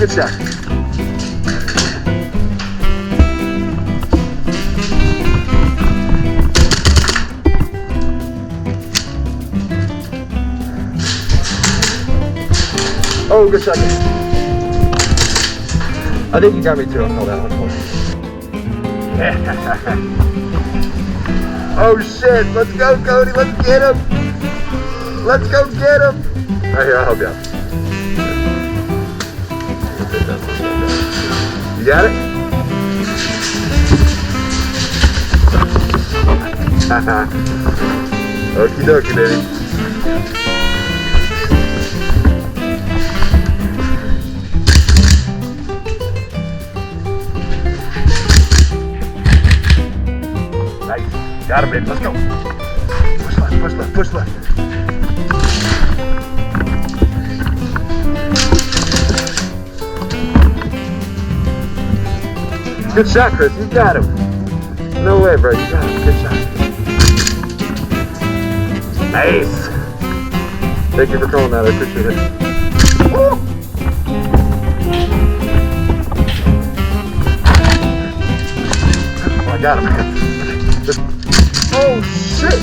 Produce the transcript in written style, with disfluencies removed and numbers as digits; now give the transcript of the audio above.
Good shot. Oh, good shot. I think you got me too. I'll call that one for you. Oh shit, let's go Cody, let's get him. Let's go get him. Right here, I'll help you out. You got it? Okie dokie, baby. Nice. Got him, baby. Let's go. Push left, push left, push left. Good shot, Chris. You got him. No way, bro. You got him. Good shot. Nice. Thank you for calling that. I appreciate it. Woo! Oh, I got him, man. Oh, shit.